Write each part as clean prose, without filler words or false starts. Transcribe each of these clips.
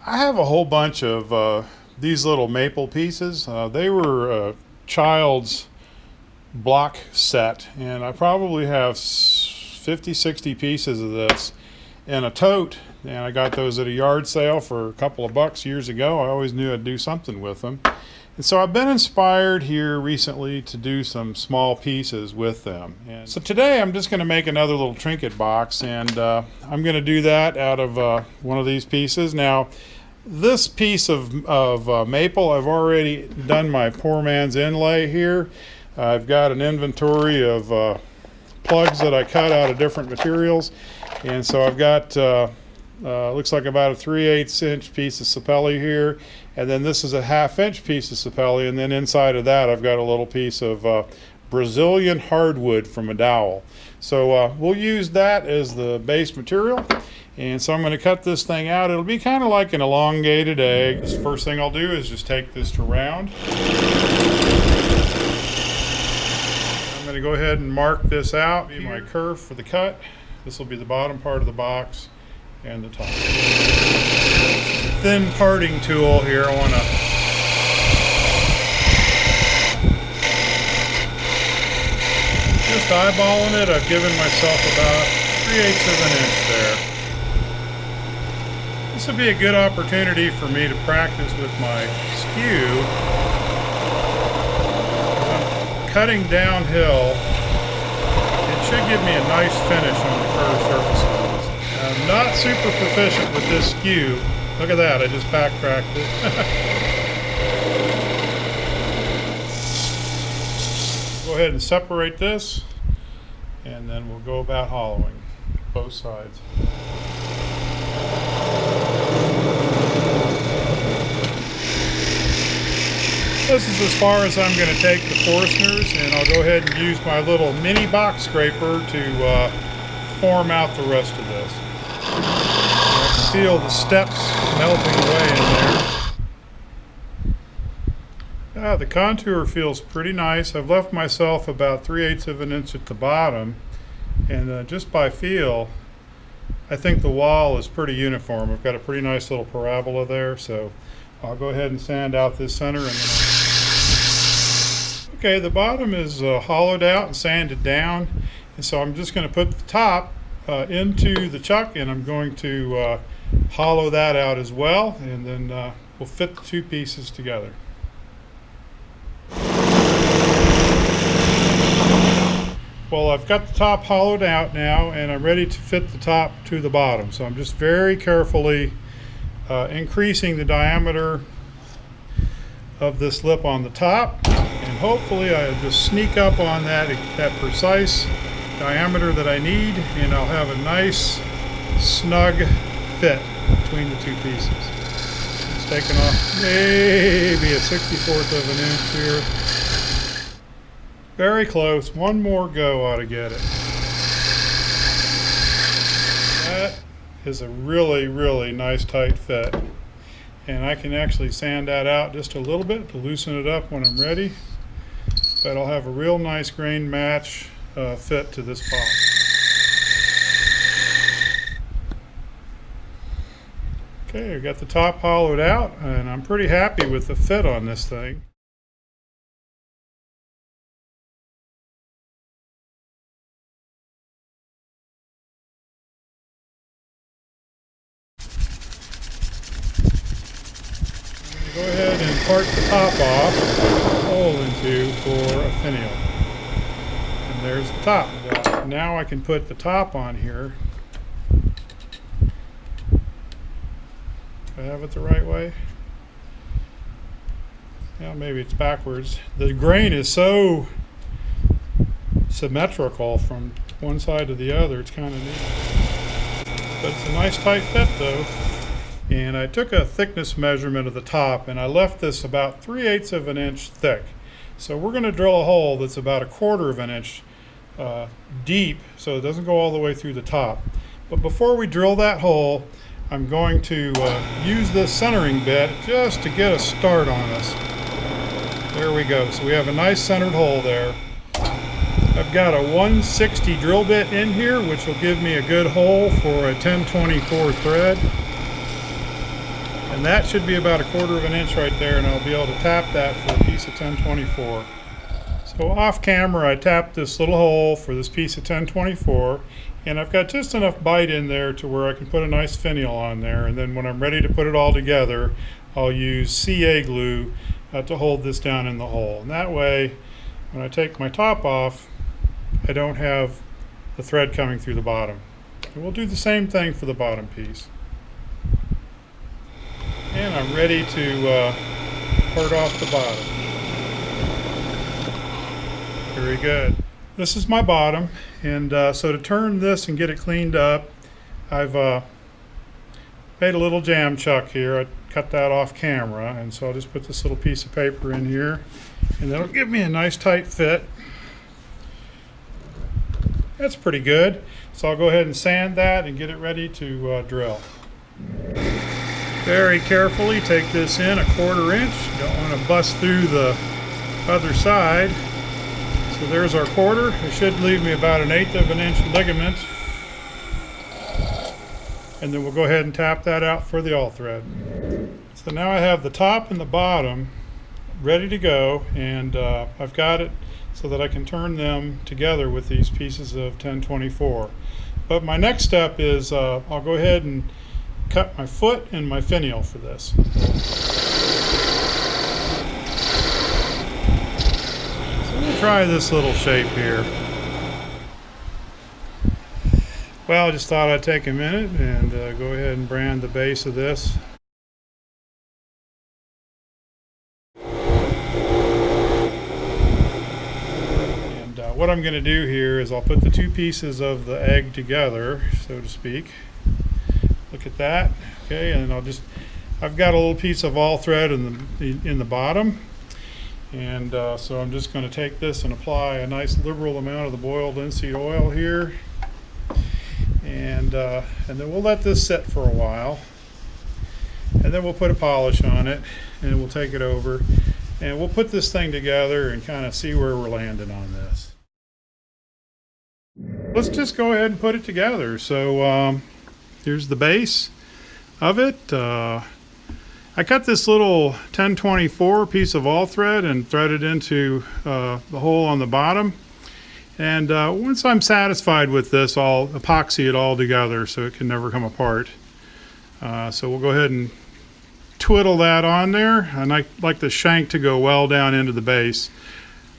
I have a whole bunch of these little maple pieces. They were a child's block set, and I probably have 50, 60 pieces of this in a tote. And I got those at a yard sale for a couple of bucks years ago. I always knew I'd do something with them. And so I've been inspired here recently to do some small pieces with them. And so today I'm just going to make another little trinket box, and I'm going to do that out of one of these pieces. Now, this piece of maple, I've already done my poor man's inlay here. I've got an inventory of plugs that I cut out of different materials, and so I've got looks like about a 3/8 inch piece of sapelli here, and then this is a 1/2 inch piece of sapelli, and then inside of that I've got a little piece of Brazilian hardwood from a dowel. So we'll use that as the base material, and so I'm going to cut this thing out. It'll be kind of like an elongated egg. The first thing I'll do is just take this to round. I'm going to go ahead and mark this out, be my curve for the cut. This will be the bottom part of the box and the top. Thin parting tool here. I want to just eyeballing it. I've given myself about 3/8 of an inch there. This would be a good opportunity for me to practice with my skew. I'm cutting downhill. It should give me a nice finish on the curved surfaces. I'm not super proficient with this skew. Look at that, I just backtracked it. Go ahead and separate this, and then we'll go about hollowing both sides. This is as far as I'm going to take the Forstners, and I'll go ahead and use my little mini-bix scraper to form out the rest of this. I can feel the steps melting away in there. The contour feels pretty nice. I've left myself about 3/8 of an inch at the bottom, and just by feel, I think the wall is pretty uniform. I've got a pretty nice little parabola there, so I'll go ahead and sand out this center. And then okay, the bottom is hollowed out and sanded down, and so I'm just going to put the top into the chuck, and I'm going to hollow that out as well, and then we'll fit the two pieces together. Well, I've got the top hollowed out now, and I'm ready to fit the top to the bottom. So I'm just very carefully increasing the diameter of this lip on the top, and hopefully I'll just sneak up on that precise diameter that I need, and I'll have a nice snug fit between the two pieces. It's taken off maybe a 64th of an inch here. Very close. One more go ought to get it. That is a really, really nice tight fit, and I can actually sand that out just a little bit to loosen it up when I'm ready, but I'll have a real nice grain match fit to this box. Okay, I got the top hollowed out, and I'm pretty happy with the fit on this thing. Go ahead and part the top off, hole into for a finial. And there's the top. Now I can put the top on here. Do I have it the right way? Yeah, maybe it's backwards. The grain is so symmetrical from one side to the other, it's kind of neat. But it's a nice tight fit though. And I took a thickness measurement of the top, and I left this about 3/8 of an inch thick. So we're going to drill a hole that's about 1/4 of an inch deep, so it doesn't go all the way through the top. But before we drill that hole, I'm going to use this centering bit just to get a start on us. There we go. So we have a nice centered hole there. I've got a 160 drill bit in here, which will give me a good hole for a 1024 thread. And that should be about 1/4 of an inch right there, and I'll be able to tap that for a piece of 1024. So off camera I tapped this little hole for this piece of 1024, and I've got just enough bite in there to where I can put a nice finial on there, and then when I'm ready to put it all together I'll use CA glue to hold this down in the hole. And that way when I take my top off I don't have the thread coming through the bottom. And we'll do the same thing for the bottom piece. And I'm ready to part off the bottom. Very good. This is my bottom, and so to turn this and get it cleaned up, I've made a little jam chuck here. I cut that off camera, and so I'll just put this little piece of paper in here, and that'll give me a nice tight fit. That's pretty good. So I'll go ahead and sand that and get it ready to drill. Very carefully take this in 1/4 inch. You don't want to bust through the other side. So there's our 1/4. It should leave me about 1/8 of an inch ligament. And then we'll go ahead and tap that out for the all thread. So now I have the top and the bottom ready to go, and I've got it so that I can turn them together with these pieces of 1024. But my next step is I'll go ahead and cut my foot and my finial for this. So we'll try this little shape here. Well, I just thought I'd take a minute and go ahead and brand the base of this. What I'm going to do here is I'll put the two pieces of the egg together, so to speak. Look at that. Okay, and I've got a little piece of all thread in the bottom, and so I'm just going to take this and apply a nice liberal amount of the boiled linseed oil here, and then we'll let this sit for a while, and then we'll put a polish on it, and we'll take it over, and we'll put this thing together and kind of see where we're landing on this. Let's just go ahead and put it together. So here's the base of it. I cut this little 1024 piece of all thread and threaded into the hole on the bottom. And once I'm satisfied with this, I'll epoxy it all together so it can never come apart. So we'll go ahead and twiddle that on there. And I like the shank to go well down into the base.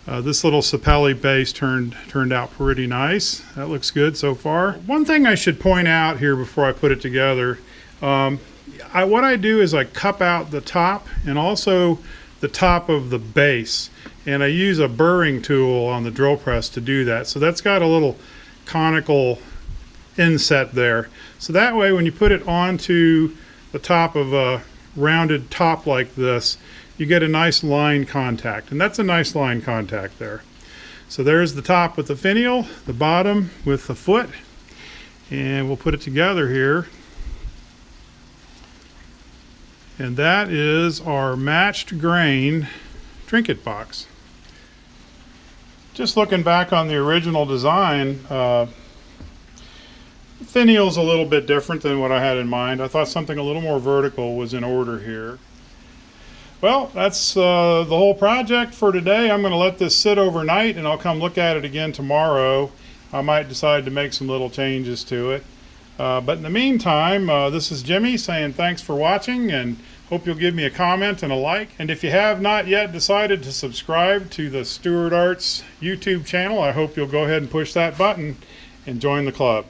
This little Sapelli base turned out pretty nice. That looks good so far. One thing I should point out here before I put it together, what I do is I cup out the top and also the top of the base, and I use a burring tool on the drill press to do that. So that's got a little conical inset there. So that way when you put it onto the top of a rounded top like this, you get a nice line contact, and that's a nice line contact there. So there's the top with the finial, the bottom with the foot, and we'll put it together here. And that is our matched grain trinket box. Just looking back on the original design, the finial's a little bit different than what I had in mind. I thought something a little more vertical was in order here. Well, that's the whole project for today. I'm going to let this sit overnight, and I'll come look at it again tomorrow. I might decide to make some little changes to it. But in the meantime, this is Jimmie saying thanks for watching, and hope you'll give me a comment and a like. And if you have not yet decided to subscribe to the Stuart Arts YouTube channel, I hope you'll go ahead and push that button and join the club.